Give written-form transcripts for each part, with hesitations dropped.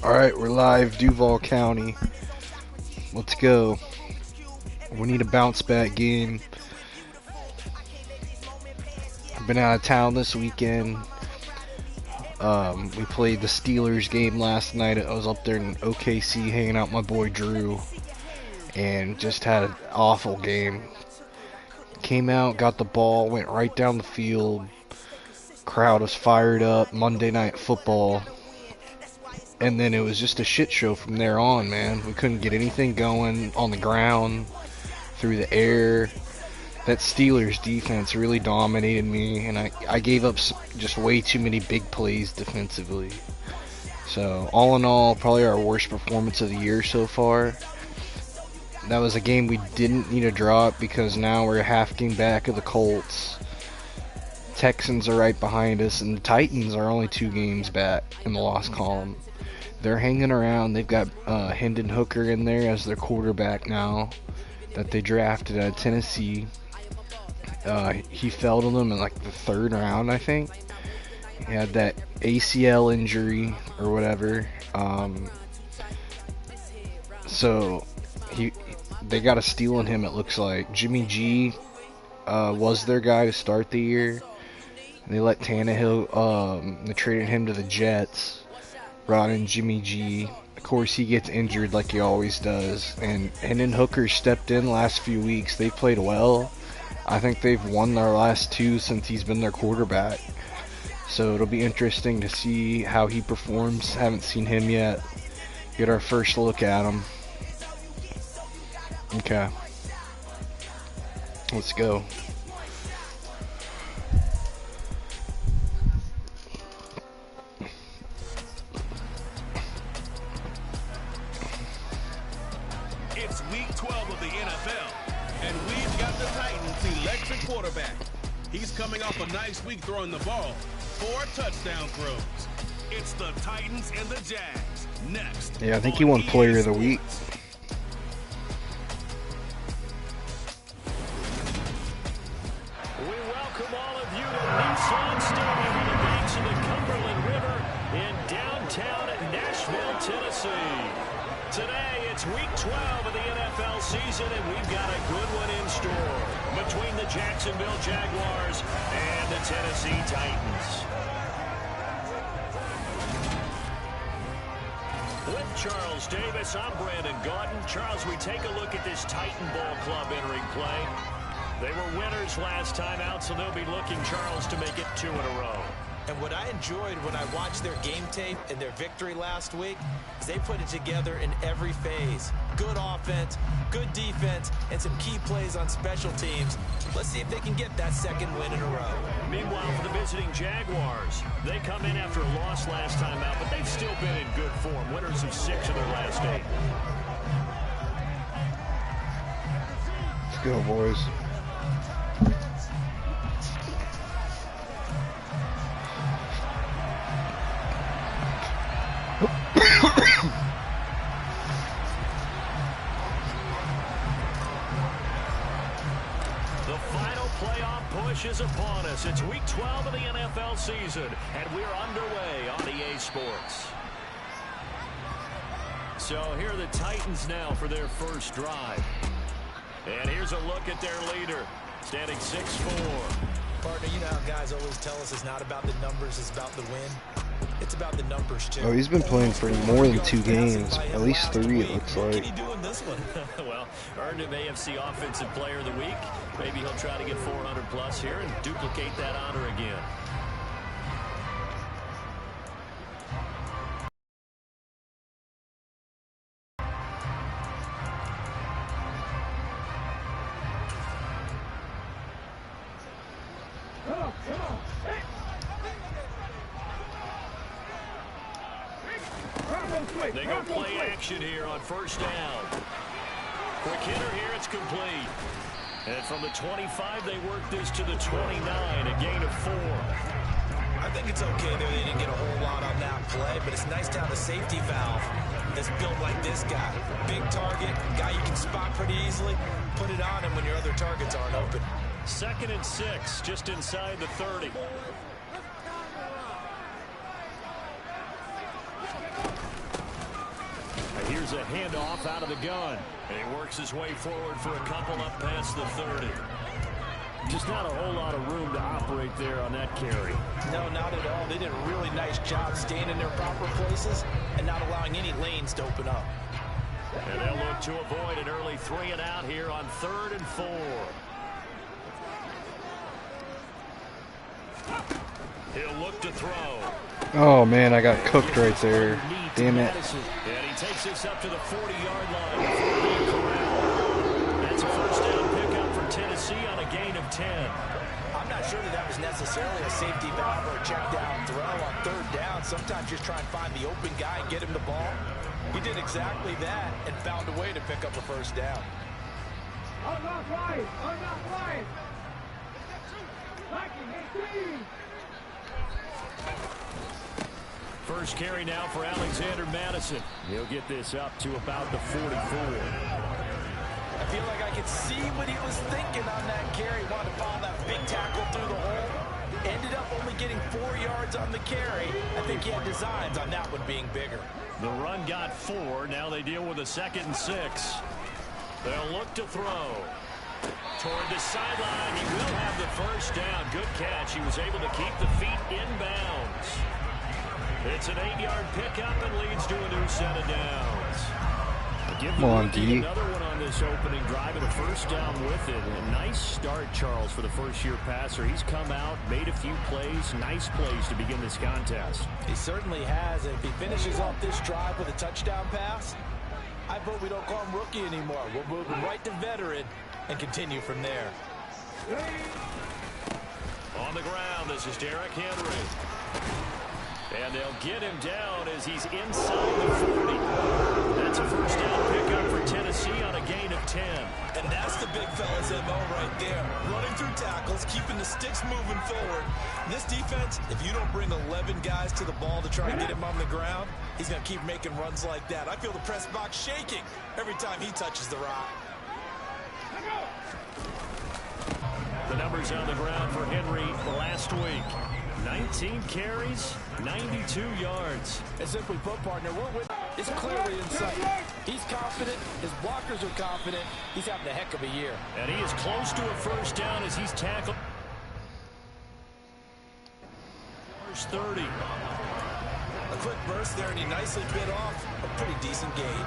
Alright, we're live, Duval County. Let's go. We need a bounce back game. I've been out of town this weekend. We played the Steelers game last night. I was up there in OKC hanging out with my boy Drew. And just had an awful game. Came out, got the ball, went right down the field. Crowd was fired up. Monday Night Football. And then it was just a shit show from there on, man. We couldn't get anything going on the ground, through the air. That Steelers defense really dominated me, and I gave up just way too many big plays defensively. So, all in all, probably our worst performance of the year so far. That was a game we didn't need to drop because now we're a half game back of the Colts. Texans are right behind us, and the Titans are only 2 games back in the loss column. They're hanging around. They've got Hendon Hooker in there as their quarterback now that they drafted out of Tennessee. He fell to them in like the 3rd round, I think. He had that ACL injury or whatever. So they got a steal on him, it looks like. Jimmy G was their guy to start the year. They let Tannehill, they traded him to the Jets. Brought in Jimmy G. Of course, he gets injured like he always does. And then Hooker stepped in last few weeks. They played well. I think they've won their last 2 since he's been their quarterback. So it'll be interesting to see how he performs. Haven't seen him yet. Get our first look at him. Okay. Let's go. It's week 12 of the NFL, and we've got the Titans' electric quarterback. He's coming off a nice week throwing the ball. 4 touchdown throws. It's the Titans and the Jags. Next. Yeah, I think he won Player of the Week. We welcome all of you to Nissan Stadium on the banks of the Cumberland River in downtown Nashville, Tennessee. Today, it's week 12 of the NFL season, and we've got a good one in store between the Jacksonville Jaguars and the Tennessee Titans. With Charles Davis, I'm Brandon Gaudin. Charles, we take a look at this Titan Ball Club entering play. They were winners last time out, so they'll be looking, Charles, to make it 2 in a row. And what I enjoyed when I watched their game tape and their victory last week is they put it together in every phase. Good offense, good defense, and some key plays on special teams. Let's see if they can get that 2nd win in a row. Meanwhile, for the visiting Jaguars, they come in after a loss last time out, but they've still been in good form. Winners of 6 of their last 8. Let's go, boys. The final playoff push is upon us. It's week 12 of the NFL season, and we're underway on EA Sports. So here are the Titans now for their first drive. And here's a look at their leader, standing 6'4". Partner, you know how guys always tell us it's not about the numbers, it's about the win. It's about the numbers, too. Oh, he's been playing for more than 2 games. At least 3, it looks What like. can he do in this one? Well, earned him AFC Offensive Player of the Week. Maybe he'll try to get 400 plus here and duplicate that honor again. They go play action here on first down. Quick hitter here, it's complete. And from the 25, they work this to the 29, a gain of 4. I think it's okay there. They didn't get a whole lot on that play, but it's nice to have a safety valve that's built like this guy. Big target, guy you can spot pretty easily. Put it on him when your other targets aren't open. 2nd and 6, just inside the 30. is a handoff out of the gun. And he works his way forward for a couple up past the 30. Just not a whole lot of room to operate there on that carry. No, not at all. They did a really nice job staying in their proper places and not allowing any lanes to open up. And they'll look to avoid an early 3 and out here on 3rd and 4. He'll look to throw. Oh man, I got cooked right there. Damn it. And he takes this up to the 40-yard line before being corralled. That's a first down pickup for Tennessee on a gain of 10. I'm not sure that was necessarily a safety valve or a check down throw on 3rd down. Sometimes just try and find the open guy and get him the ball. He did exactly that and found a way to pick up a first down. First carry now for Alexander Madison. He'll get this up to about the 44. I feel like I could see what he was thinking on that carry. Wanted to follow that big tackle through the hole. Ended up only getting 4 yards on the carry. I think he had designs on that one being bigger. The run got 4. Now they deal with a 2nd and 6. They'll look to throw. Toward the sideline. He will have the first down. Good catch. He was able to keep the feet inbounds. It's an 8-yard pickup and leads to a new set of downs. Come on, D. Another one on this opening drive and a first down with it. A nice start, Charles, for the first-year passer. He's come out, made a few plays, nice plays to begin this contest. He certainly has. And if he finishes off this drive with a touchdown pass, I vote we don't call him rookie anymore. We'll move him right to veteran and continue from there. On the ground, this is Derrick Henry. And they'll get him down as he's inside the 40. That's a first down pickup for Tennessee on a gain of 10. And that's the big fella's MO right there. Running through tackles, keeping the sticks moving forward. This defense, if you don't bring 11 guys to the ball to try and get him on the ground, he's going to keep making runs like that. I feel the press box shaking every time he touches the rock. The numbers on the ground for Henry last week. 19 carries, 92 yards. And simply put, partner, it's clearly in sight. He's confident. His blockers are confident. He's having a heck of a year. And he is close to a first down as he's tackled. First 30. A quick burst there, and he nicely bit off a pretty decent gain.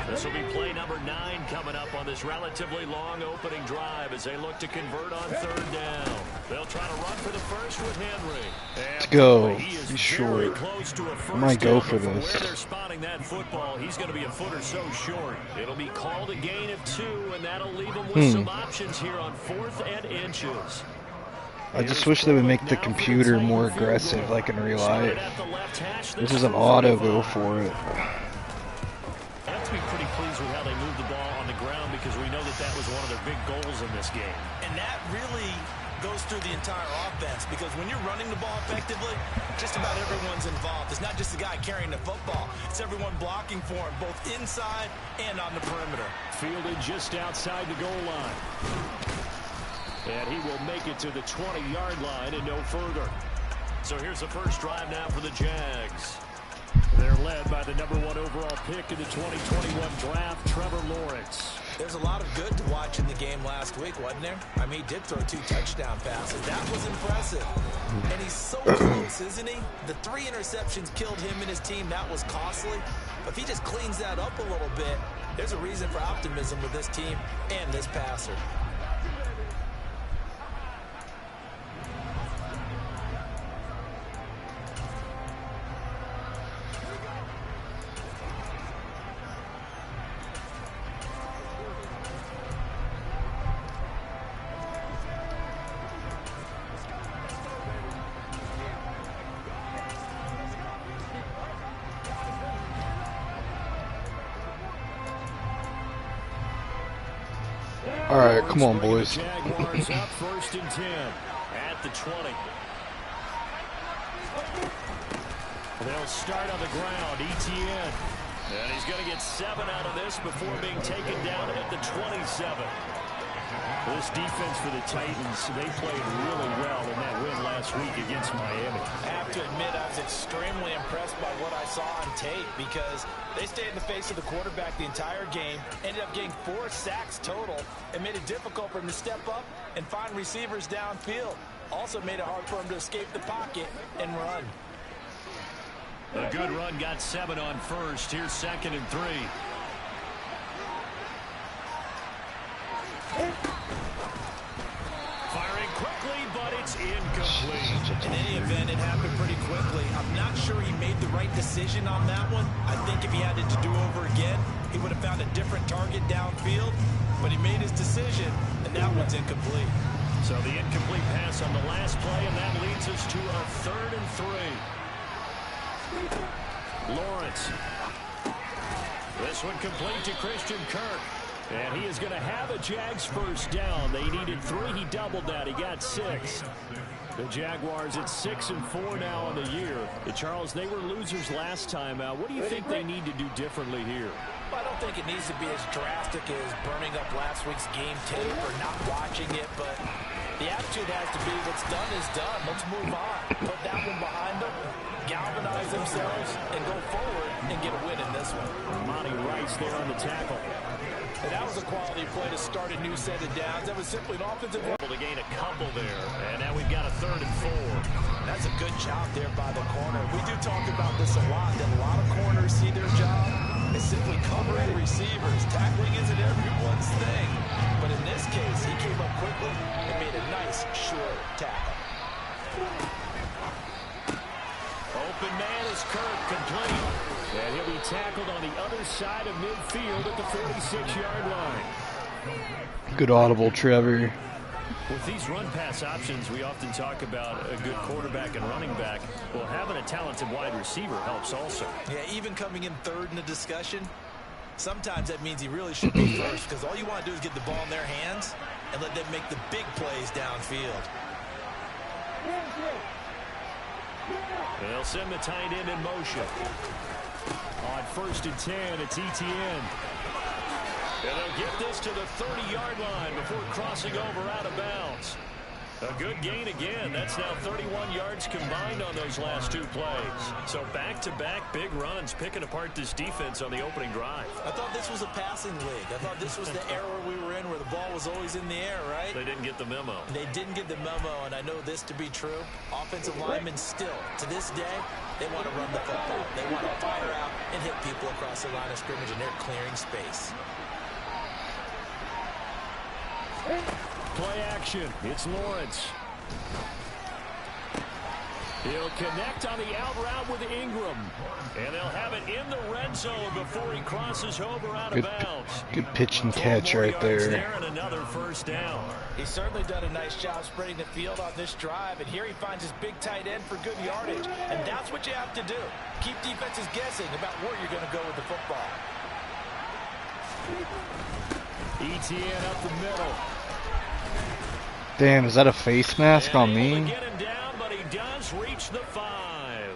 This will be play number 9 coming up on this relatively long opening drive as they look to convert on 3rd down. They'll try to run for the first with Henry. Let's go. He is He's short. close to a first I might go down, for but this. Where they're spotting that football, he's going to be a foot or so short. It'll be called a gain of 2, and that'll leave him with some options here on 4th and inches. I just wish they would make the computer more aggressive like in real life. This is an auto go for it. I have to be pretty pleased with how they moved the ball on the ground because we know that was one of their big goals in this game. And that really goes through the entire offense because when you're running the ball effectively, just about everyone's involved. It's not just the guy carrying the football. It's everyone blocking for him, both inside and on the perimeter. Fielded just outside the goal line. And he will make it to the 20-yard line and no further. So here's the first drive now for the Jags. They're led by the #1 overall pick in the 2021 draft, Trevor Lawrence. There's a lot of good to watch in the game last week, wasn't there? I mean, he did throw 2 touchdown passes. That was impressive. And he's so close, isn't he? The 3 interceptions killed him and his team. That was costly. But if he just cleans that up a little bit, there's a reason for optimism with this team and this passer. All right, come on, boys. Jaguars up 1st and 10 at the 20. They'll start on the ground. ETN. And he's going to get 7 out of this before being taken down at the 27. This defense for the Titans, they played really well in that win last week against Miami. I have to admit, I was extremely impressed by what I saw on tape because they stayed in the face of the quarterback the entire game, ended up getting 4 sacks total, and made it difficult for him to step up and find receivers downfield. Also made it hard for him to escape the pocket and run. A good run got 7 on first. Here's 2nd and 3. Firing quickly, but it's incomplete. In any event, it happened pretty quickly. I'm not sure he made the right decision on that one. I think if he had it to do over again, he would have found a different target downfield. But he made his decision, and that one's incomplete. So the incomplete pass on the last play, and that leads us to a 3rd and 3. Lawrence. This one complete to Christian Kirk. And he is going to have a Jags first down. They needed 3. He doubled that. He got 6. The Jaguars at 6 and 4 now on the year. Charles, they were losers last time out. What do you think they need to do differently here? Well, I don't think it needs to be as drastic as burning up last week's game tape or not watching it, but the attitude has to be what's done is done. Let's move on. Put that one behind them, galvanize themselves, and go forward and get a win in this one. Monty Rice there on the tackle. And that was a quality play to start a new set of downs. That was simply an offensive. Able to gain a couple there, and now we've got a 3rd and 4. That's a good job there by the corner. We do talk about this a lot, that a lot of corners see their job as simply covering receivers. Tackling isn't everyone's thing. But in this case, he came up quickly and made a nice, short tackle. Open man is Kirk, complete. And he'll be tackled on the other side of midfield at the 46-yard line. Good audible, Trevor. With these run-pass options, we often talk about a good quarterback and running back. Well, having a talented wide receiver helps also. Yeah, even coming in 3rd in the discussion, sometimes that means he really should be first because all you want to do is get the ball in their hands and let them make the big plays downfield. They'll send the tight end in motion. On 1st and 10, it's Etienne. And they'll get this to the 30-yard line before crossing over out of bounds. A good gain again. That's now 31 yards combined on those last 2 plays. So back-to-back big runs, picking apart this defense on the opening drive. I thought this was a passing league. I thought this was the era we were in where the ball was always in the air, right? They didn't get the memo. They didn't get the memo, and I know this to be true. Offensive linemen still, to this day, they want to run the football. They want to fire out and hit people across the line of scrimmage, and they're clearing space. Play action. It's Lawrence. He'll connect on the out route with Ingram. And they'll have it in the red zone before he crosses over out of bounds. Good pitch and catch right there. And another first down. He's certainly done a nice job spreading the field on this drive. And here he finds his big tight end for good yardage. And that's what you have to do. Keep defenses guessing about where you're going to go with the football. Etienne up the middle. Damn, is that a face mask on me? Get him down, but he does reach the 5.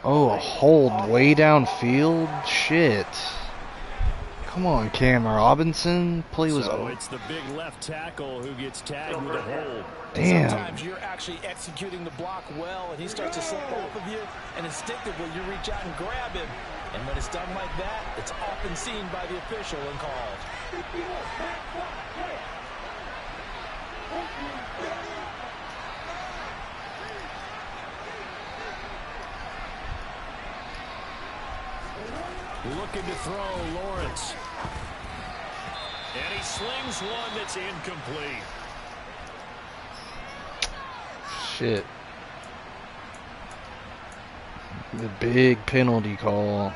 Oh, a hold way downfield? Shit. Come on, Cam Robinson. Play was So over. it's the big left tackle who gets tagged with a hold. Damn. Sometimes you're actually executing the block well, and he starts to slip off of you, and instinctively you reach out and grab him. And when it's done like that, it's often seen by the official and called. Looking to throw, Lawrence. And he slings one that's incomplete. Shit. The big penalty call.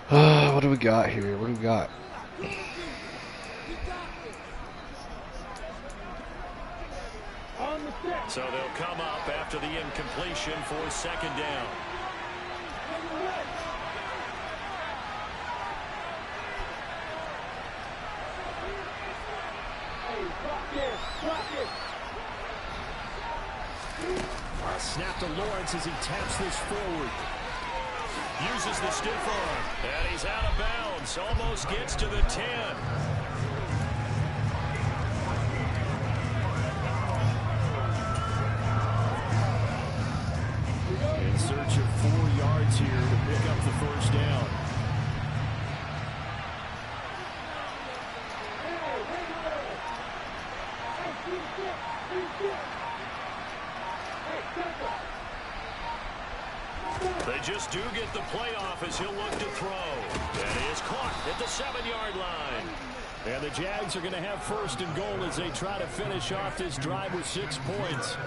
What do we got here? What do we got? So they'll come up after the incompletion for 2nd down. Snap to Lawrence as he taps this forward. Uses the stiff arm. And he's out of bounds. Almost gets to the 10. In search of 4 yards here to pick up the first down. They just do get the playoff as he'll look to throw. That is caught at the 7-yard line. And the Jags are going to have first and goal as they try to finish off this drive with 6 points.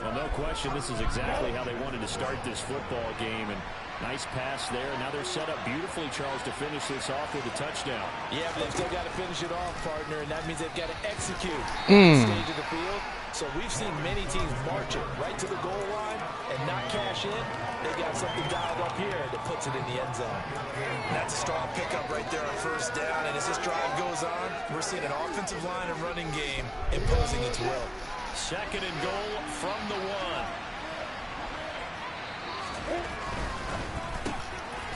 Well, no question, this is exactly how they wanted to start this football game. And nice pass there. Now they're set up beautifully, Charles, to finish this off with a touchdown. Yeah, but they've still got to finish it off, partner, and that means they've got to execute the stage of the field. So we've seen many teams march it right to the goal line and not cash in. They got something dialed up here that puts it in the end zone. That's a strong pickup right there on first down. And as this drive goes on, we're seeing an offensive line and running game imposing its will. Second and goal from the 1.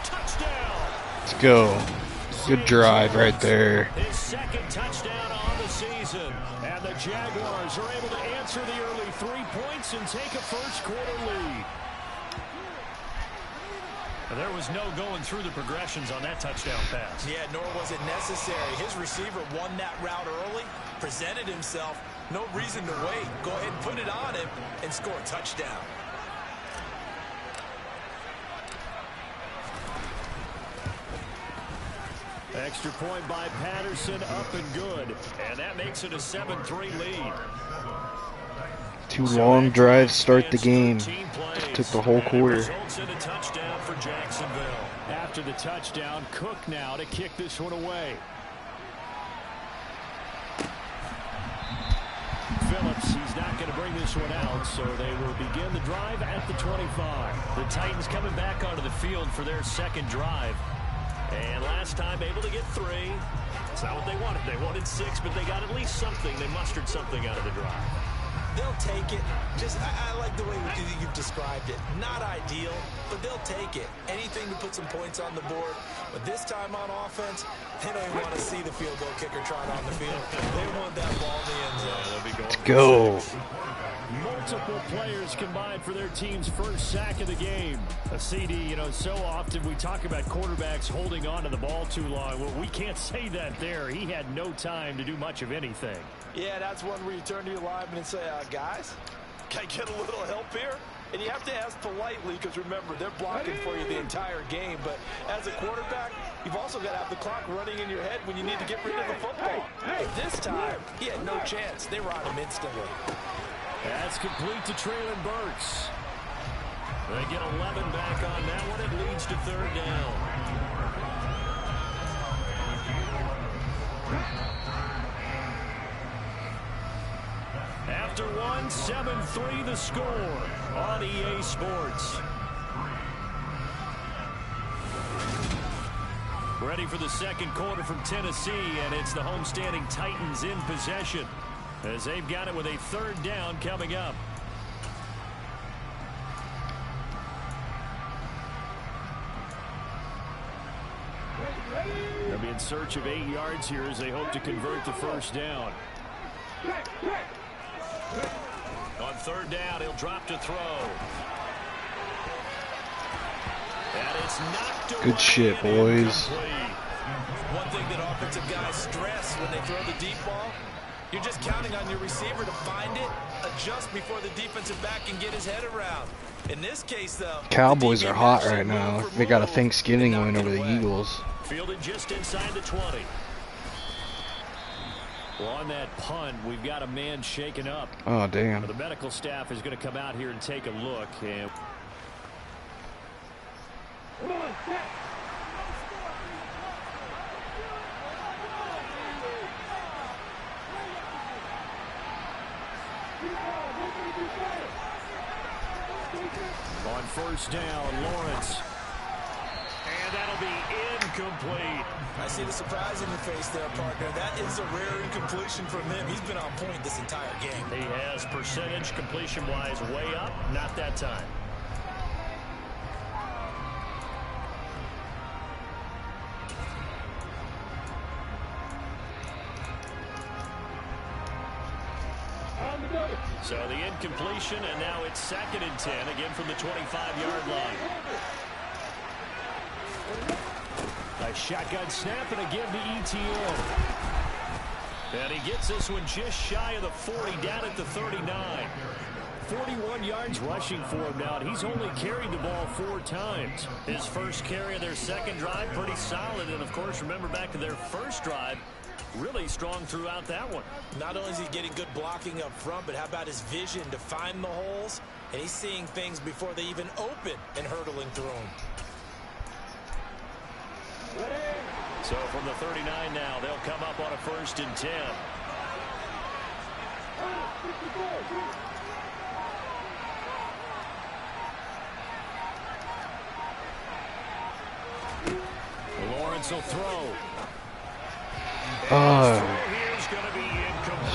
Touchdown. Let's go. Good drive right there. His second touchdown on the season. And the Jaguars are able to answer the early 3 points and take a first quarter lead. There was no going through the progressions on that touchdown pass. Yeah, nor was it necessary. His receiver won that route early, presented himself. No reason to wait. Go ahead and put it on him and score a touchdown. Extra point by Patterson, up and good. And that makes it a 7-3 lead. 2 long drives start the game. Took the whole quarter. Results in a touchdown for Jacksonville. After the touchdown, Cook now to kick this one away. Phillips, he's not going to bring this one out, so they will begin the drive at the 25. The Titans coming back onto the field for their second drive. And last time able to get 3. It's not what they wanted. They wanted 6, but they got at least something. They mustered something out of the drive. They'll take it. I like the way you've described it. Not ideal, but they'll take it. Anything to put some points on the board. But this time on offense, they don't want to see the field goal kicker trot on the field. They want that ball in the end zone. They'll be going. Let's go. Multiple players combined for their team's first sack of the game. A CD, so often we talk about quarterbacks holding on to the ball too long. Well, we can't say that there. He had no time to do much of anything. Yeah, that's one where you turn to your lineman and say, guys, can I get a little help here? And you have to ask politely because, remember, they're blocking for you the entire game. But as a quarterback, you've also got to have the clock running in your head when you need to get rid of the football. But this time, he had no chance. They were on him instantly. That's complete to Traylon Burks. They get 11 back on that one. It leads to third down. After 1, 7-3 the score on EA Sports. Ready for the second quarter from Tennessee, and it's the homestanding Titans in possession as they've got it with a third down coming up. They'll be in search of 8 yards here as they hope to convert the first down. On third down, he'll drop to throw. And it's knocked away. Good shit, boys. One thing that offensive guys stress when they throw the deep ball, you're just counting on your receiver to find it, adjust before the defensive back can get his head around. In this case, though, Cowboys are hot right now. They got a Thanksgiving win over the Eagles. Fielded just inside the 20. Well, on that punt, we've got a man shaken up. Oh, damn. The medical staff is going to come out here and take a look. And on first down, Lawrence. And that'll be incomplete. I see the surprise in your face there, partner. That is a rare incompletion from him. He's been on point this entire game. He has percentage completion-wise way up. Not that time. So the incompletion, and now it's 2nd and 10, again from the 25-yard line. A shotgun snap and a give to ETN. And he gets this one just shy of the 40, down at the 39. 41 yards rushing for him now, and he's only carried the ball 4 times. His first carry of their second drive, pretty solid. And, of course, remember back to their first drive, really strong throughout that one. Not only is he getting good blocking up front, but how about his vision to find the holes? And he's seeing things before they even open and hurdling through them. So from the 39 now, they'll come up on a 1st and 10. Lawrence will throw.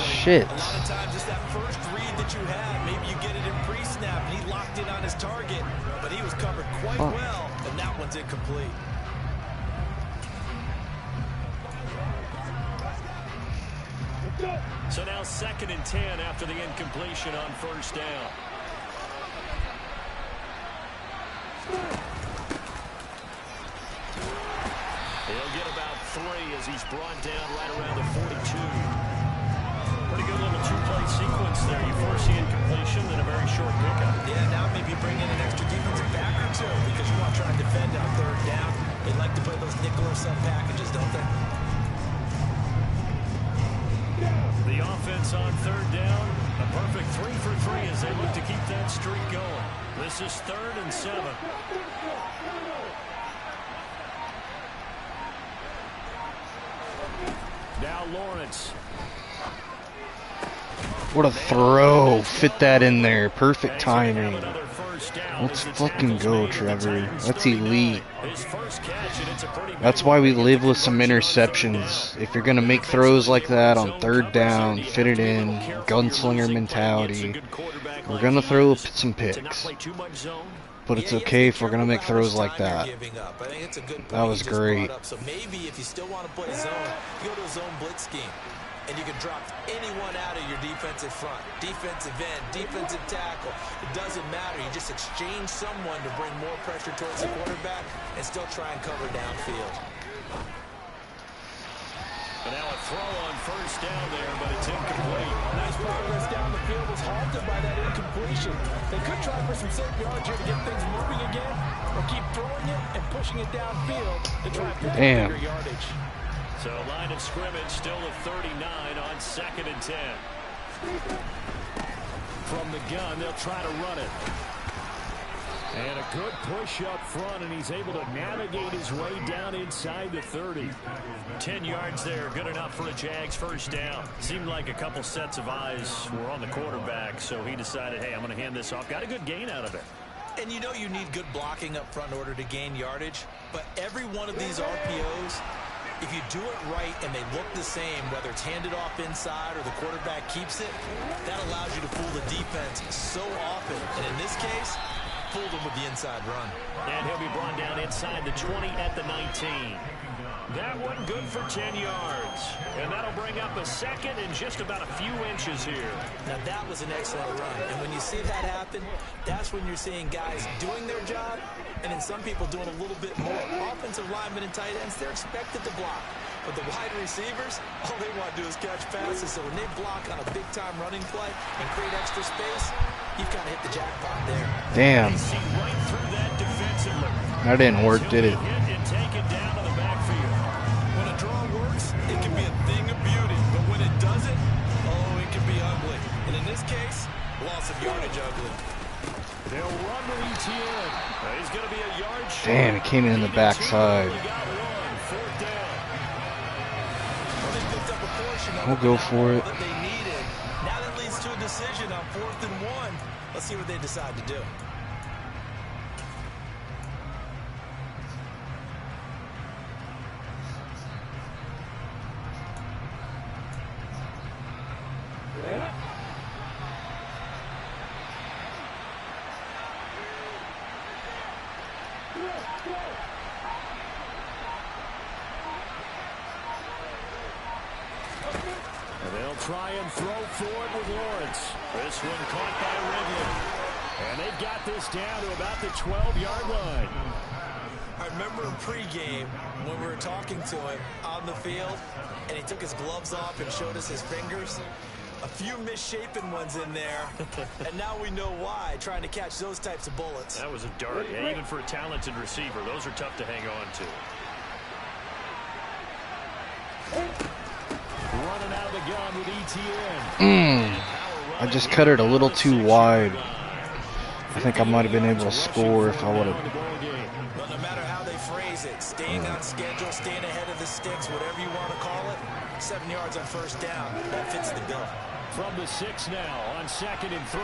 Shit. A lot of times it's that first read that you have. Maybe you get it in pre-snap, and he locked in on his target, but he was covered quite well, and that one's incomplete. So now 2nd and 10 after the incompletion on 1st down. He'll get about 3 as he's brought down right around the 42. Pretty good little 2-play sequence there. You force the incompletion, then a very short pickup. Yeah, now maybe bring in an extra defensive back or 2 because you want to try and defend on 3rd down. They like to play those nickel or sub packages, don't they? The offense on 3rd down, a perfect 3 for 3 as they look to keep that streak going. This is 3rd and 7. Now Lawrence. What a throw. Fit that in there. Perfect timing. Let's fucking go, Trevor. That's elite. That's why we live with some interceptions. If you're going to make throws like that on 3rd down, fit it in, gunslinger mentality, we're going to throw some picks. But it's okay if we're going to make throws like that. That was great. So maybe if you still want to play zone, you go to a zone blitz scheme. And you can drop anyone out of your defensive front, defensive end, defensive tackle. It doesn't matter. You just exchange someone to bring more pressure towards the quarterback and still try and cover downfield. And now a throw on 1st down there, but it's incomplete. Nice progress down the field was halted by that incompletion. They could try for some safe yards here to get things moving again, or keep throwing it and pushing it downfield to try and pick up bigger yardage. So line of scrimmage still at 39 on 2nd and 10. From the gun, they'll try to run it. And a good push up front, and he's able to navigate his way down inside the 30. 10 yards there, good enough for a Jags 1st down. Seemed like a couple sets of eyes were on the quarterback, so he decided, hey, I'm going to hand this off. Got a good gain out of it. And you know you need good blocking up front in order to gain yardage, but every one of these RPOs, if you do it right and they look the same, whether it's handed off inside or the quarterback keeps it, that allows you to fool the defense so often. And in this case, fooled them with the inside run. And he'll be brought down inside the 20 at the 19. That one good for 10 yards. And that'll bring up a 2nd and just about a few inches here. Now that was an excellent run. And when you see that happen, that's when you're seeing guys doing their job and then some people doing a little bit more. Offensive linemen and tight ends, they're expected to block. But the wide receivers, all they want to do is catch passes. So when they block on a big-time running play and create extra space, you've kind of hit the jackpot there. Damn. That didn't work, did it? When a draw works, it can be a thing of beauty. But when it doesn't, oh, it can be ugly. And in this case, loss of yardage ugly. They'll run to ETN. He's going to be a yard short. Damn, it came in the backside. We'll go for it. Now that leads to a decision on 4th and 1. Let's see what they decide to do. They'll try and throw for it with Lawrence. This one caught by Ridley. And they've got this down to about the 12-yard line. I remember in pregame when we were talking to him on the field, and he took his gloves off and showed us his fingers. A few misshapen ones in there, and now we know why, trying to catch those types of bullets. That was a dart. Yeah, even for a talented receiver, those are tough to hang on to. Running out of the gun with ETN. I just cut it a little too wide. I think I might have been able to score if I would have. Well, no matter how they phrase it, staying on schedule, staying ahead of the sticks, whatever you want to call it, 7 yards on first down, that fits the bill. From the 6 now on 2nd and 3.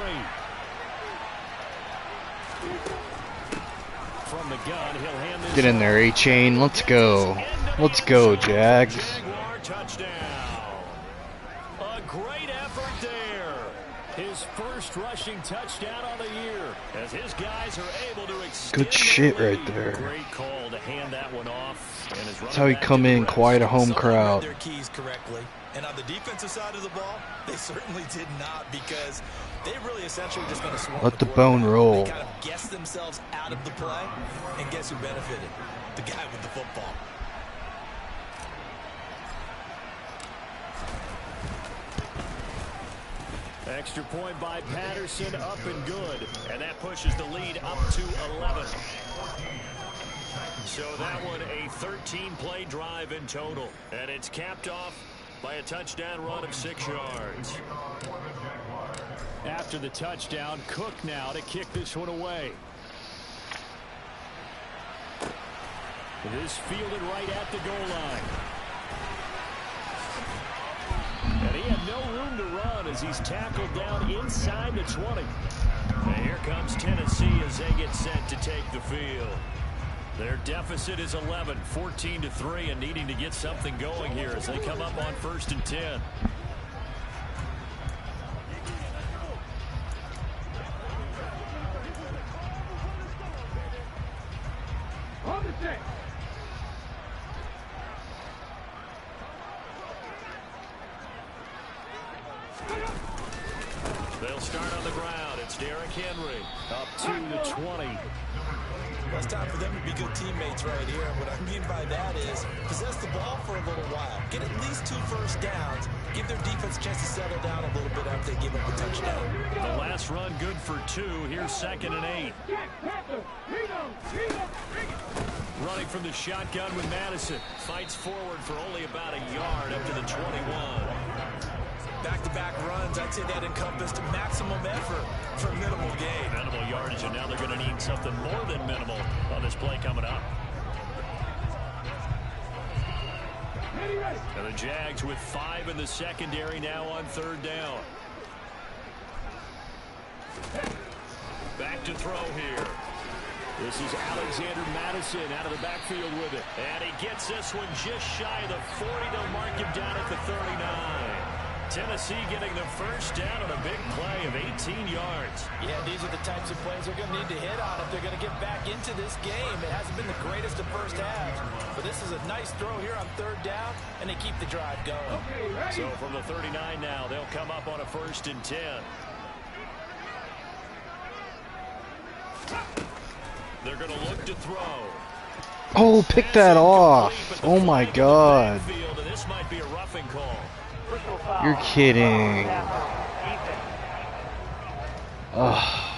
From the gun, he'll hand this. Get in there, A-Chain. Let's go. Let's go, Jags. Jaguar touchdown. A great effort there. His first rushing touchdown on the year, as his guys are able to extend. Good shit right there. Great call to hand that one off. And that's how he come in, quiet a home crowd. Their keys correctly. And on the defensive side of the ball, they certainly did not, because they really essentially just going to swarm. Let the bone roll. They kind of guessed themselves out of the play, and guess who benefited? The guy with the football. Extra point by Patterson, up and good. And that pushes the lead up to 11. So that one a 13-play drive in total. And it's capped off by a touchdown run of 6 yards. After the touchdown, Cook now to kick this one away. This fielded right at the goal line. And he had no room to run as he's tackled down inside the 20. And here comes Tennessee as they get set to take the field. Their deficit is 11, 14-3, and needing to get something going here as they come up on 1st and 10. They'll start on the ground. It's Derrick Henry up to the 20. Well, it's time for them to be good teammates right here. What I mean by that is possess the ball for a little while. Get at least 2 first downs. Give their defense a chance to settle down a little bit after they give up a touchdown. The last run good for 2. Here's 2nd and 8. Running from the shotgun with Madison. Fights forward for only about a yard up to the 21. Back-to-back runs, I'd say that encompassed maximum effort for minimal gain. Minimal yardage, and now they're going to need something more than minimal on this play coming up. And the Jags with 5 in the secondary now on 3rd down. Back to throw here. This is Alexander Madison out of the backfield with it. And he gets this one just shy of the 40. They'll mark him down at the 39. Tennessee getting the first down on a big play of 18 yards. Yeah, these are the types of plays they're going to need to hit on if they're going to get back into this game. It hasn't been the greatest of first halves, but this is a nice throw here on 3rd down, and they keep the drive going. So from the 39 now, they'll come up on a 1st and 10. They're going to look to throw. Oh, pick that off. Oh, my God. This might be a roughing call. You're kidding. Ugh.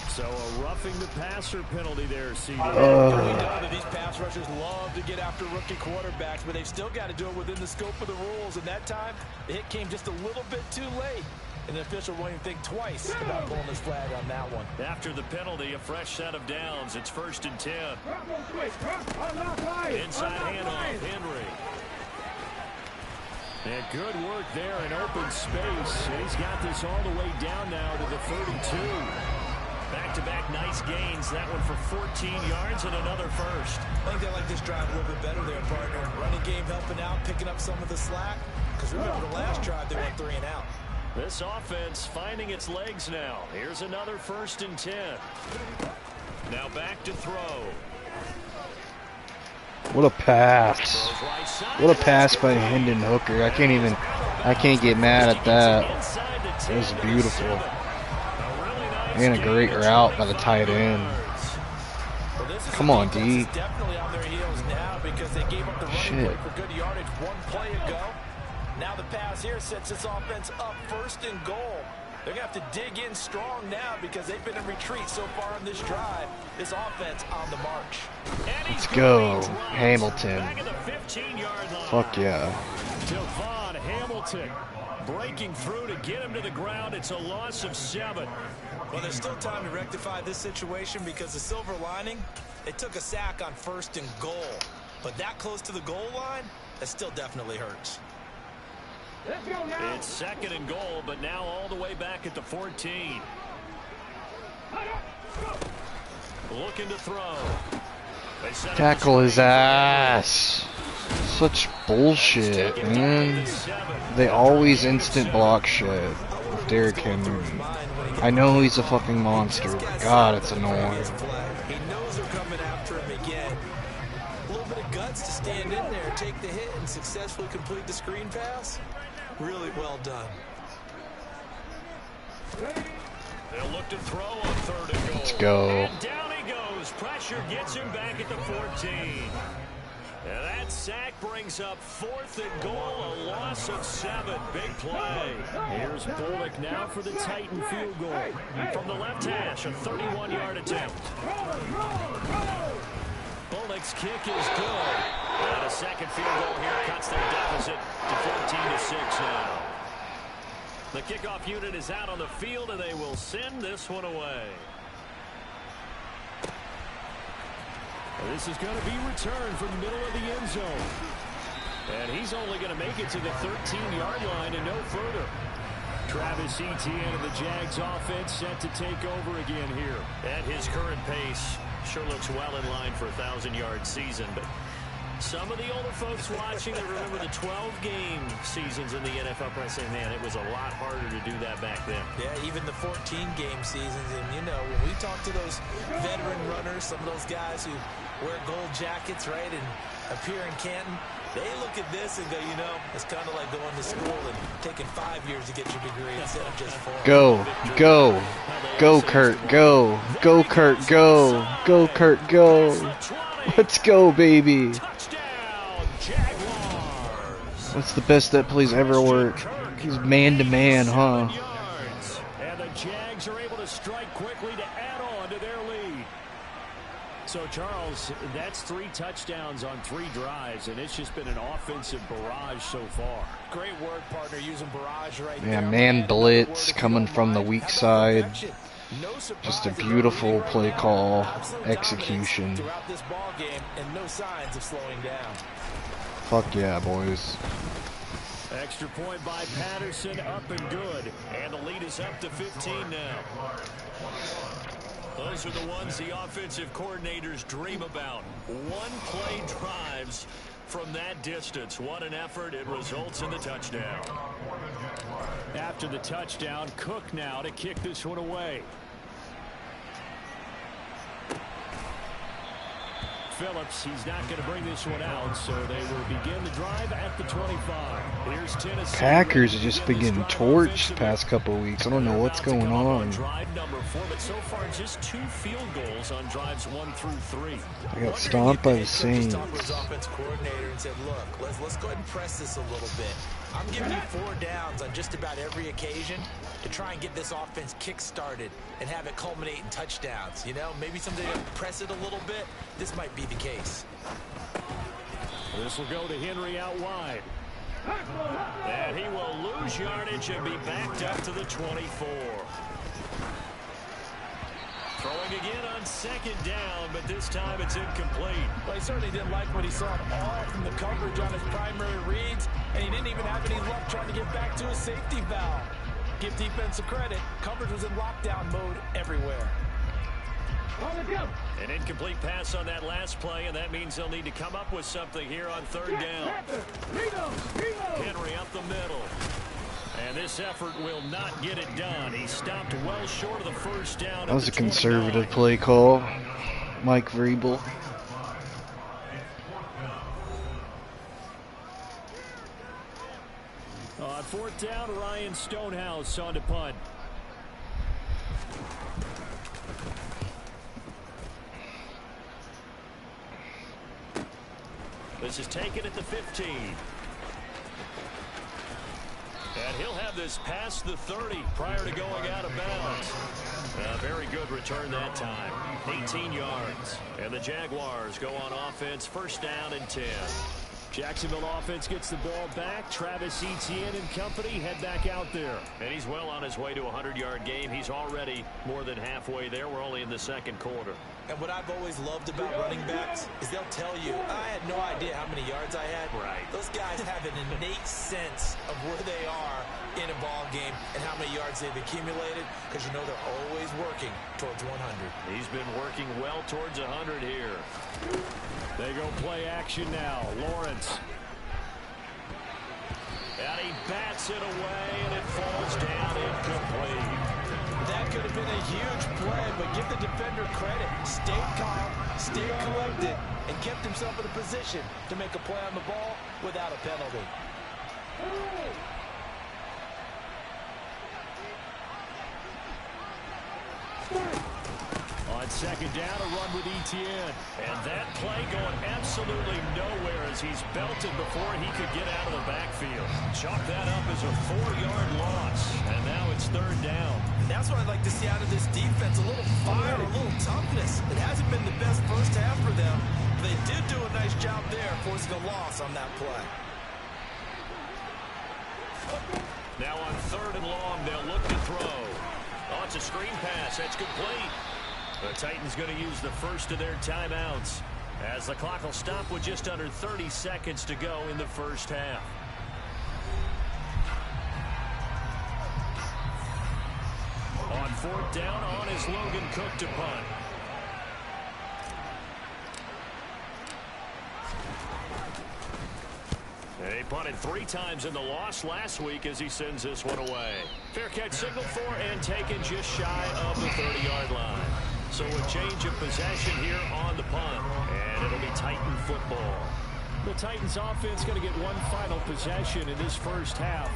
So a roughing the passer penalty there, CD. These pass rushers love to get after rookie quarterbacks, but they've still got to do it within the scope of the rules. And that time, the hit came just a little bit too late. And the official won't even think twice about pulling his flag on that one. After the penalty, a fresh set of downs. It's 1st and 10. Inside handoff, Henry. And good work there in open space. And he's got this all the way down now to the 32. Back-to-back nice gains. That one for 14 yards and another first. I think they like this drive a little bit better there, partner. Running game helping out, picking up some of the slack. Because remember, the last drive, they went 3 and out. This offense finding its legs now. Here's another 1st and 10. Now back to throw. What a pass. What a pass by Hendon Hooker. I can't get mad at that. It was beautiful. And a great route by the tight end. Come on, D. Shit. Now the pass here sets this offense up 1st and goal. They're going to have to dig in strong now because they've been in retreat so far on this drive. This offense on the march. Let's go, Hamilton. Fuck yeah. Devon Hamilton breaking through to get him to the ground. It's a loss of 7. Well, there's still time to rectify this situation because the silver lining, they took a sack on 1st and goal. But that close to the goal line, that still definitely hurts. It's 2nd and goal, but now all the way back at the 14. Looking to throw. Tackle his ass. Such bullshit, man. They always instant block shit with Derrick Henry. I know he's a fucking monster, but God, it's annoying. He knows they're coming after him again. A little bit of guts to stand in there, take the hit, and successfully complete the screen pass. Really well done. They'll look to throw on 3rd and goal. Let's go. And down he goes. Pressure gets him back at the 14. And that sack brings up 4th and goal, a loss of 7. Big play. Here's Bullock now for the Titan field goal. From the left hash, a 31-yard attempt. Bullock's kick is good. And a second field goal here cuts their deficit to 14-6 now. The kickoff unit is out on the field, and they will send this one away. This is going to be returned from the middle of the end zone. And he's only going to make it to the 13-yard line and no further. Travis Etienne of the Jags offense set to take over again here. At his current pace, sure looks well in line for a 1,000-yard season, but some of the older folks watching that remember the 12-game seasons in the NFL probably say, man, it was a lot harder to do that back then. Yeah, even the 14-game seasons. And, you know, when we talk to those veteran runners, some of those guys who wear gold jackets, right, and appear in Canton, they look at this and go, you know, it's kind of like going to school and taking 5 years to get your degree instead of just 4. Go, go, go, Kurt, go, go, Kurt, go, go, Kurt, go. Let's go, baby. That's the best that plays ever worked. He's man-to-man, huh? And the Jags are able to strike quickly to add on to their lead. So, Charles, that's 3 touchdowns on 3 drives, and it's just been an offensive barrage so far. Great work, partner, using barrage right Yeah, there. man blitz coming from the weak side. Just a beautiful play call, execution. Throughout this ball game, and no signs of slowing down. Fuck yeah, boys. Extra point by Patterson, up and good. And the lead is up to 15 now. Those are the ones the offensive coordinators dream about. One-play drives from that distance. What an effort. It results in the touchdown. After the touchdown, Cook now to kick this one away. Phillips, he's not going to bring this one out, so they will begin the drive at the 25. Here's Tennessee. Packers have just been getting torched the past couple of weeks. I don't know what's going on. Drive number 4, but so far just 2 field goals on drives 1 through 3. I got stomped by the Saints. Offense coordinator and said, look, let's go ahead and press this a little bit. I'm giving you 4 downs on just about every occasion to try and get this offense kick-started and have it culminate in touchdowns. You know, maybe someday to press it a little bit. This might be the case. This will go to Henry out wide. And he will lose yardage and be backed up to the 24. Throwing again on 2nd down, but this time it's incomplete. Well, he certainly didn't like what he saw all from the coverage on his primary reads, and he didn't even have any luck trying to get back to his safety valve. Give defensive credit. Coverage was in lockdown mode everywhere. An incomplete pass on that last play, and that means they'll need to come up with something here on 3rd down. Henry up the middle. And this effort will not get it done. He stopped well short of the 1st down. That was a conservative play call. Mike Vrabel. fourth down, Ryan Stonehouse on to punt. This is taken at the 15. And he'll have this past the 30 prior to going out of bounds. A very good return that time. 18 yards. And the Jaguars go on offense, first down and 10. Jacksonville offense gets the ball back. Travis Etienne and company head back out there. And he's well on his way to a 100-yard game. He's already more than halfway there. We're only in the second quarter. And what I've always loved about running backs is they'll tell you, I had no idea how many yards I had. Right. Those guys have an innate sense of where they are in a ball game and how many yards they've accumulated, because you know they're always working towards 100. He's been working well towards 100 here. They go play action now. Lawrence. And he bats it away, and it falls down incomplete. That could have been a huge play, but give the defender credit. Stayed calm, stayed collected, and kept himself in a position to make a play on the ball without a penalty. On second down, a run with Etienne. And that play going absolutely nowhere as he's belted before he could get out of the backfield. Chalk that up as a 4-yard loss. And now it's third down. And that's what I'd like to see out of this defense. A little fire, a little toughness. It hasn't been the best first half for them. But they did do a nice job there, forcing a loss on that play. Now on third and long, they'll look to throw. Oh, it's a screen pass. That's complete. The Titans going to use the first of their timeouts as the clock will stop with just under 30 seconds to go in the first half. On fourth down, on is Logan Cook to punt. He punted 3 times in the loss last week as he sends this one away. Fair catch signaled for and taken just shy of the 30-yard line. So a change of possession here on the punt, and it'll be Titan football. The Titans offense going to get one final possession in this first half.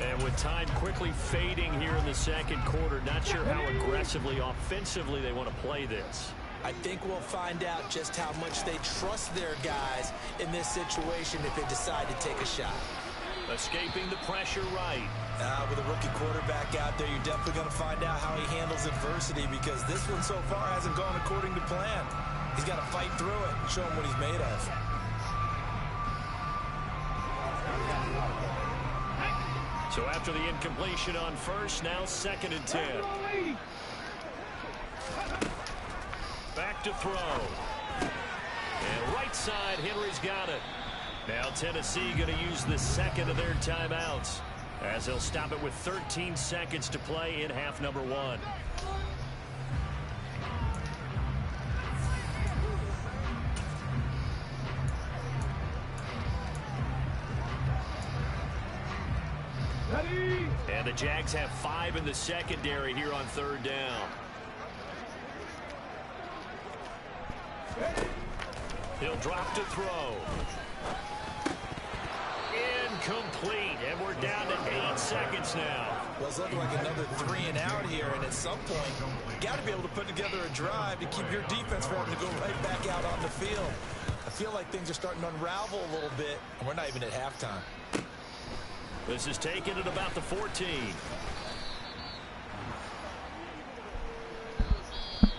And with time quickly fading here in the second quarter, not sure how aggressively offensively they want to play this. I think we'll find out just how much they trust their guys in this situation if they decide to take a shot. Escaping the pressure right. With a rookie quarterback out there, you're definitely going to find out how he handles adversity, because this one so far hasn't gone according to plan. He's got to fight through it and show him what he's made of. So after the incompletion on first, now second and 10. Back to throw. And right side, Henry's got it. Now Tennessee going to use the second of their timeouts as they'll stop it with 13 seconds to play in half number 1. And the Jags have 5 in the secondary here on third down. He'll drop to throw. Incomplete, and we're down to 8 seconds now. Well, it's looking like another 3 and out here, and at some point, you got to be able to put together a drive to keep your defense from having to go right back out on the field. I feel like things are starting to unravel a little bit, and we're not even at halftime. This is taken at about the 14.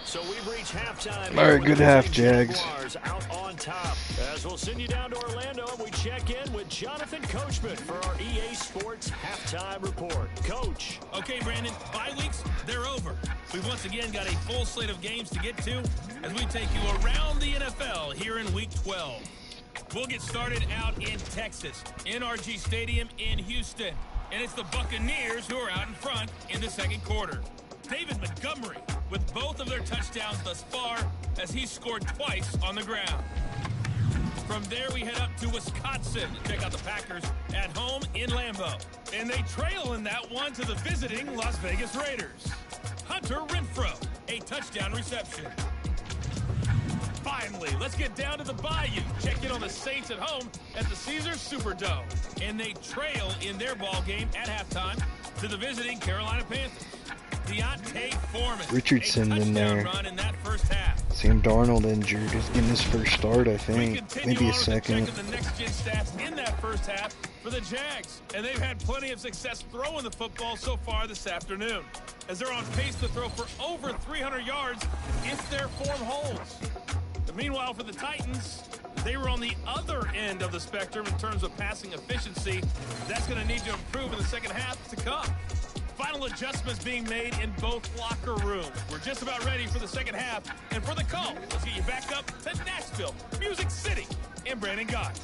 So we've reached halftime. All right, good half, Jags. Out on top. As we'll send you down to Orlando, and we check in with Jonathan Coachman for our EA Sports halftime report. Coach. Okay, Brandon, bye weeks, they're over. We've once again got a full slate of games to get to as we take you around the NFL here in Week 12. We'll get started out in Texas, NRG Stadium in Houston. And it's the Buccaneers who are out in front in the second quarter. David Montgomery with both of their touchdowns thus far as he scored twice on the ground. From there, we head up to Wisconsin to check out the Packers at home in Lambeau. And they trail in that one to the visiting Las Vegas Raiders. Hunter Renfrow, a touchdown reception. Finally, let's get down to the Bayou. Check in on the Saints at home at the Caesars Superdome. And they trail in their ball game at halftime to the visiting Carolina Panthers. Deontay Foreman, Richardson in there. Run in that first half. Sam Darnold injured. He's getting his first start, I think. Maybe a second. The next gen stats in that first half for the Jags. And they've had plenty of success throwing the football so far this afternoon, as they're on pace to throw for over 300 yards if their form holds. Meanwhile, for the Titans, they were on the other end of the spectrum in terms of passing efficiency. That's going to need to improve in the second half to come. Final adjustments being made in both locker rooms. We're just about ready for the second half. And for the call, let's get you back up to Nashville, Music City, and Brandon Gott.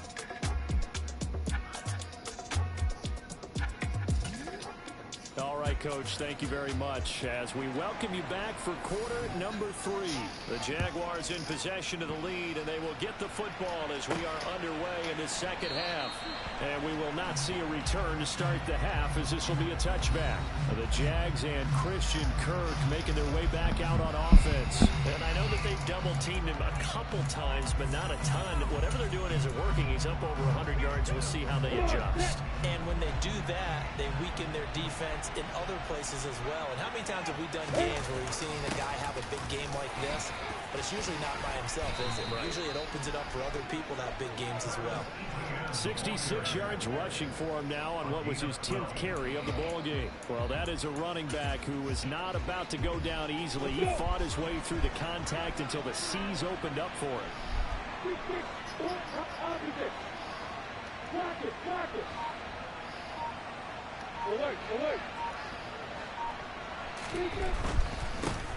All right, Coach, thank you very much. As we welcome you back for quarter number 3. The Jaguars in possession of the lead, and they will get the football as we are underway in the second half. And we will not see a return to start the half, as this will be a touchback. The Jags and Christian Kirk making their way back out on offense. And I know that they've double-teamed him a couple times, but not a ton. Whatever they're doing isn't working. He's up over 100 yards. We'll see how they adjust. And when they do that, they weaken their defense in other places as well. And how many times have we done games where we've seen a guy have a big game like this, but it's usually not by himself, is it? Right. Usually it opens it up for other people to have big games as well. 66 yards rushing for him now on what was his 10th carry of the ball game. Well, that is a running back who is not about to go down easily. He fought his way through the contact until the seas opened up for him.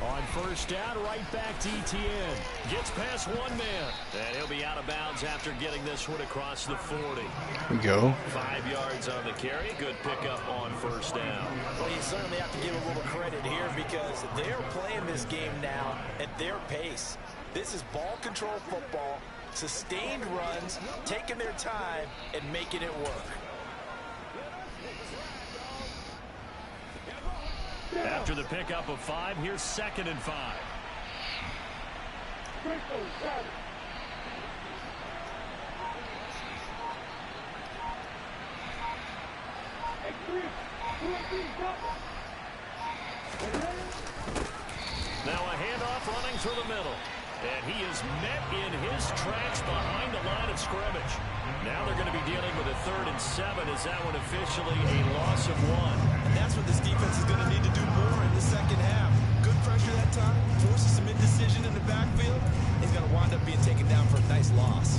On first down, right back to ETN. Gets past one man. And he'll be out of bounds after getting this one across the 40. Here we go. 5 yards on the carry. Good pickup on first down. Well, you certainly have to give a little credit here because they're playing this game now at their pace. This is ball control football, sustained runs, taking their time, and making it work. After the pickup of 5, here's 2nd and 5. Now a handoff running through the middle. And he is met in his tracks behind the line of scrimmage. Now they're going to be dealing with a 3rd and 7. Is that one officially a loss of 1? And that's what this defense is going to need to do more in the second half. Good pressure that time, forces some indecision in the backfield. He's going to wind up being taken down for a nice loss.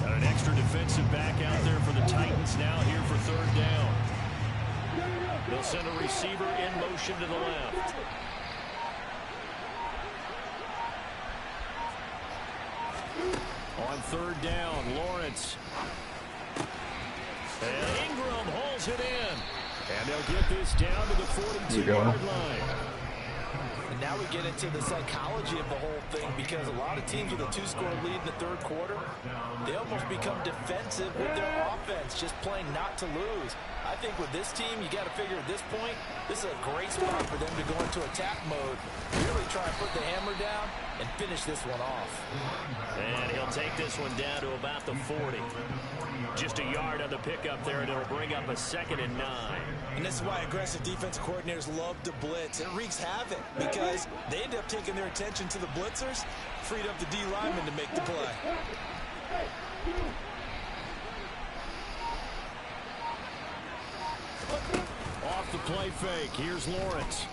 An extra defensive back out there for the Titans now here for 3rd down. They'll send a receiver in motion to the left. On 3rd down, Lawrence. And Ingram hauls it in. And they'll get this down to the 42-yard line. And now we get into the psychology of the whole thing because a lot of teams with a 2-score lead in the 3rd quarter, they almost become defensive with their offense, just playing not to lose. I think with this team, you got to figure at this point, this is a great spot for them to go into attack mode, really try and put the hammer down and finish this one off. And he'll take this one down to about the 40. Just a yard on the pickup there, and it'll bring up a 2nd and 9. And this is why aggressive defensive coordinators love to blitz. It wreaks havoc because they end up taking their attention to the blitzers, freed up the D lineman to make the play. Off the play fake, here's Lawrence.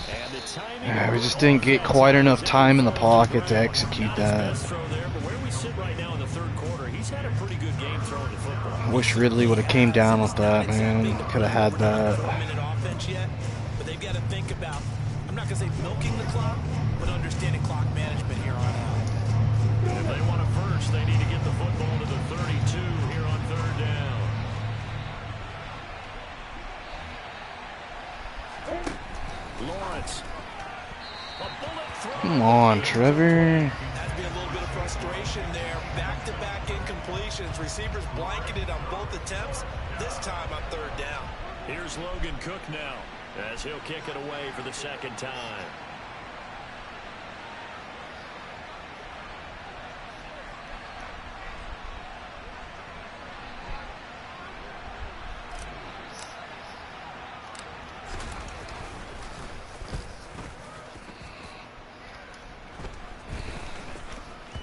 And the timing, We just didn't get quite enough time in the pocket to execute that. I wish Ridley would have came down with that, man. Could have had that. But they've got to think about, I'm not going to say milking the clock, but understanding clock management here on out. If they want a first, they need to get the football to the 32 here on 3rd down. Lawrence. Come on, Trevor. That'd be a little bit of frustration there. Back-to-back incompletions. Receivers blanketed on both attempts. This time on 3rd down. Here's Logan Cook now. as he'll kick it away for the second time.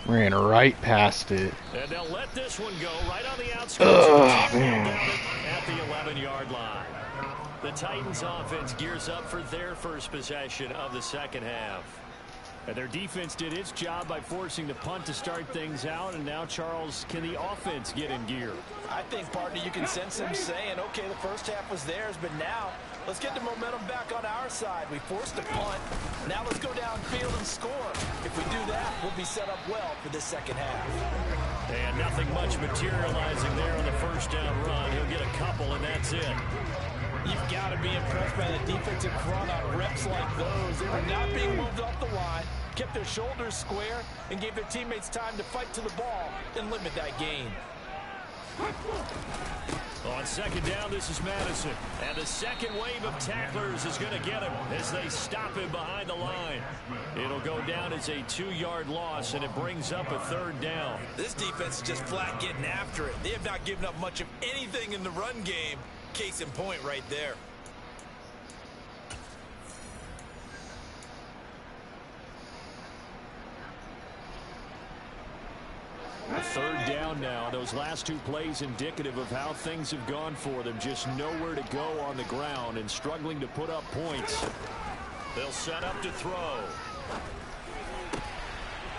Ran right past it. And they'll let this one go right on the outskirts. Man. At the 11-yard line. The Titans offense gears up for their first possession of the second half. And their defense did its job by forcing the punt to start things out. And now, Charles, can the offense get in gear? I think, partner, you can sense them saying, okay, the first half was theirs, but now let's get the momentum back on our side. We forced a punt. Now let's go downfield and score. If we do that, we'll be set up well for this second half. And nothing much materializing there on the first down run. He'll get a couple, and that's it. You've got to be impressed by the defensive front on reps like those. They were not being moved off the line, kept their shoulders square, and gave their teammates time to fight to the ball and limit that gain. On second down, this is Madison. And the second wave of tacklers is going to get him as they stop him behind the line. It'll go down as a 2-yard loss, and it brings up a third down. This defense is just flat getting after it. They have not given up much of anything in the run game. Case in point right there. A third down now. Those last two plays indicative of how things have gone for them. Just nowhere to go on the ground and struggling to put up points. They'll set up to throw.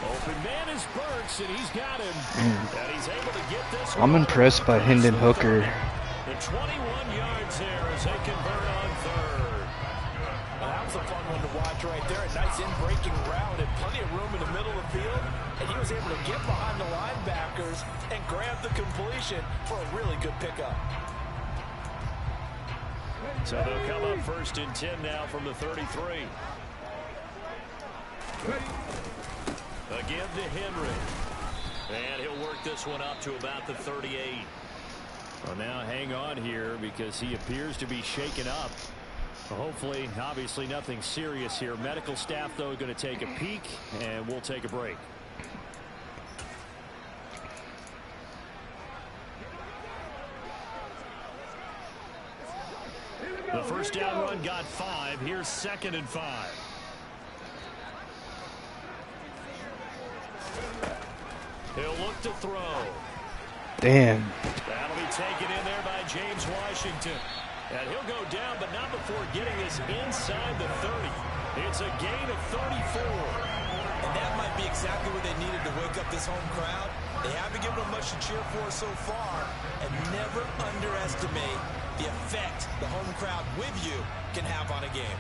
Open man is Burks, and he's got him. And he's able to get this. I'm impressed by Hendon Hooker. The 21 yards there as they convert on third. Well, that was a fun one to watch right there. A nice in-breaking route and plenty of room in the middle of the field. And he was able to get behind the linebackers and grab the completion for a really good pickup. So they'll come up first and 10 now from the 33. Again to Henry. And he'll work this one up to about the 38. Well, now hang on here because he appears to be shaken up. Hopefully, obviously nothing serious here. Medical staff, though, going to take a peek, and we'll take a break. The first down run got 5. Here's 2nd and 5. He'll look to throw. Damn. That'll be taken in there by James Washington. And he'll go down, but not before getting this inside the 30. It's a gain of 34. And that might be exactly what they needed to wake up this home crowd. They haven't given them much to cheer for so far. And never underestimate the effect the home crowd with you can have on a game.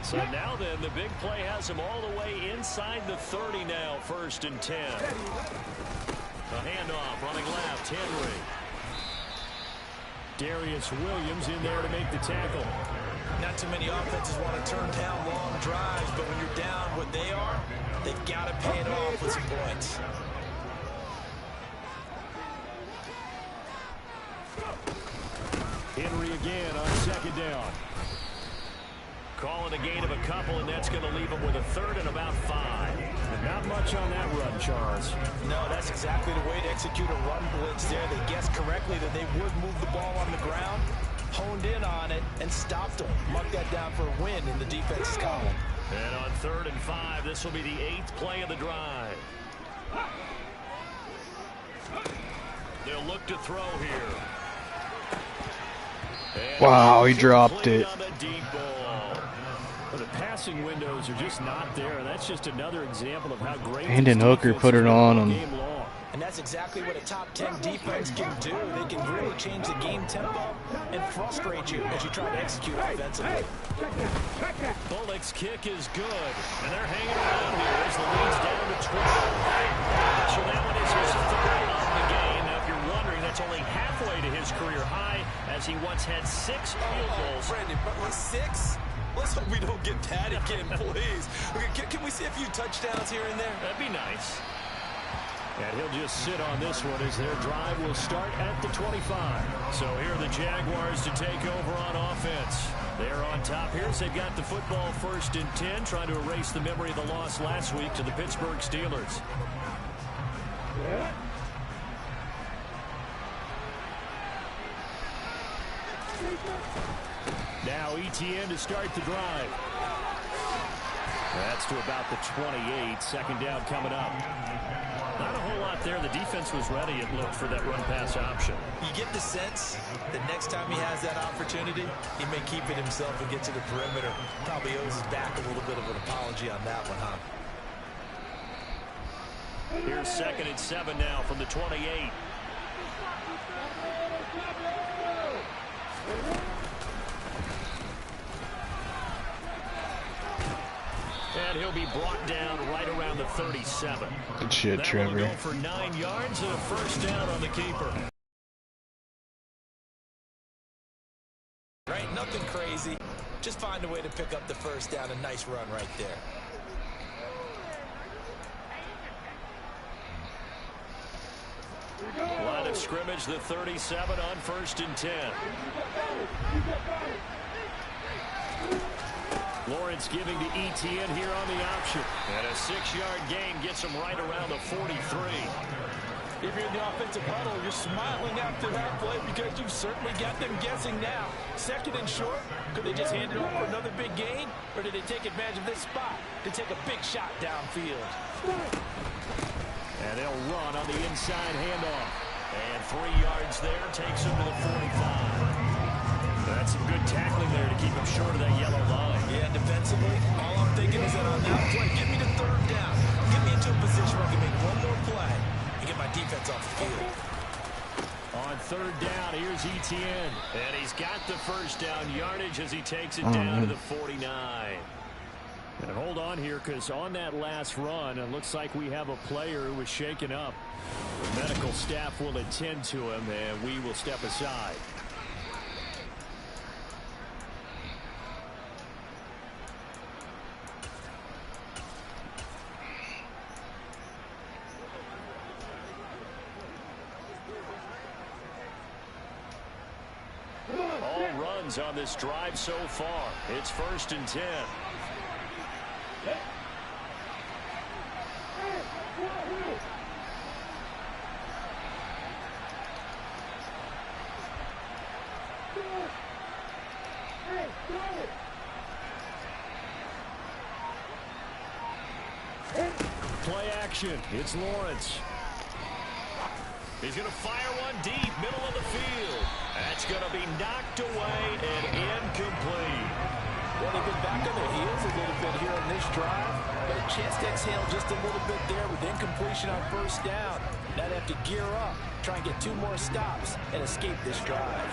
So now then, the big play has him all the way inside the 30 now, 1st and 10. A handoff running left, Henry. Darius Williams in there to make the tackle. Not too many offenses want to turn down long drives, but when you're down what they are, they've got to pay it off with some points. Henry again on 2nd down. Calling a gain of a couple, and that's going to leave him with a 3rd and about 5. And not much on that run, Charles. No, that's exactly the way to execute a run blitz there. They guessed correctly that they would move the ball on the ground, honed in on it, and stopped them. Mark that down for a win in the defense's column. And on 3rd and 5, this will be the 8th play of the drive. They'll look to throw here. And Wow, he dropped it. on the deep ball. Well, the passing windows are just not there. And that's just another example of how great Hendon Hooker put it on him. And that's exactly what a top 10 defense can do. They can really change the game tempo and frustrate you as you try to execute offensively. Bullock's kick is good. And they're hanging around here as the lead's down to 12. So that one is his 3rd of the game. Now, if you're wondering, that's only halfway to his career high, as he once had 6 field goals. Brandon, but with 6? Let's hope we don't get that again, please. Okay, can we see a few touchdowns here and there? That'd be nice. And he'll just sit on this one as their drive will start at the 25. So here are the Jaguars to take over on offense. They're on top here as they've got the football 1st and 10, trying to erase the memory of the loss last week to the Pittsburgh Steelers. Now ETN to start the drive. That's to about the 28. 2nd down coming up. Not a whole lot there. The defense was ready, it looked, for that run-pass option. You get the sense that next time he has that opportunity, he may keep it himself and get to the perimeter. Probably owes his back a little bit of an apology on that one, huh? Here's 2nd and 7 now from the 28. And he'll be brought down right around the 37. Good shit, Trevor. That will go for 9 yards and a 1st down on the keeper. Right, nothing crazy. Just find a way to pick up the 1st down. A nice run right there. Line of scrimmage, the 37 on 1st and 10. Lawrence giving to ETN here on the option. And a 6-yard gain gets him right around the 43. If you're in the offensive huddle, you're smiling after that play because you've certainly got them guessing now. 2nd and short, could they just hand it off for another big gain? Or did they take advantage of this spot to take a big shot downfield? And they'll run on the inside handoff. And 3 yards there takes him to the 45. That's some good tackling there to keep him short of that yellow line. Yeah, defensively, all I'm thinking is that on that play, get me to 3rd down. Get me into a position where I can make one more play and get my defense off the field. On 3rd down, here's ETN. And he's got the 1st down yardage as he takes it down to the 49. And hold on here, because on that last run, it looks like we have a player who was shaken up. The medical staff will attend to him, and we will step aside. All runs on this drive so far. It's 1st and 10. Play action. It's Lawrence. He's going to fire one deep, middle of the field. That's going to be knocked away and incomplete. Well, they've been back on their heels a little bit here on this drive, but a chance to exhale just a little bit there with incompletion on 1st down. Now they have to gear up, try and get 2 more stops, and escape this drive.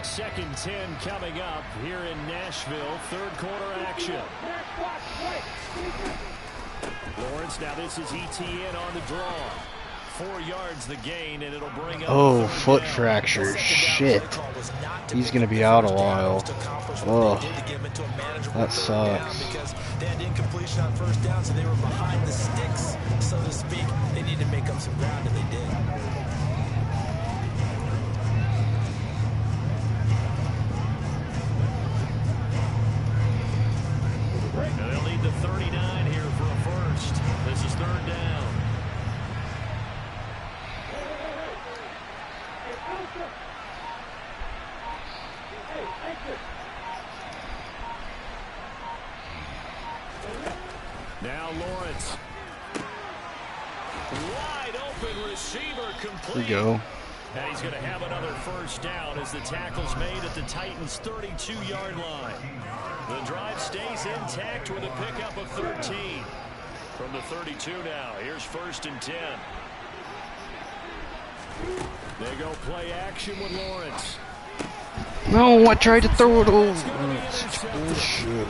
Second 10 coming up here in Nashville. 3rd quarter action. Lawrence, now this is ETN on the draw. 4 yards the gain, and it'll bring up. Oh, foot fracture. Shit. He's going to be out a while. Oh, that sucks. Because they had incompletion on 1st down, so they were behind the sticks, so to speak. They need to make up some ground, and they did. They'll need the 39 here for a 1st. This is 3rd down. Now Lawrence. Wide open receiver complete. There we go. And he's going to have another 1st down as the tackle's made at the Titans' 32-yard line. The drive stays intact with a pickup of 13. From the 32 now, here's 1st and 10. They go play action with Lawrence. No, I tried to throw it over. Bullshit.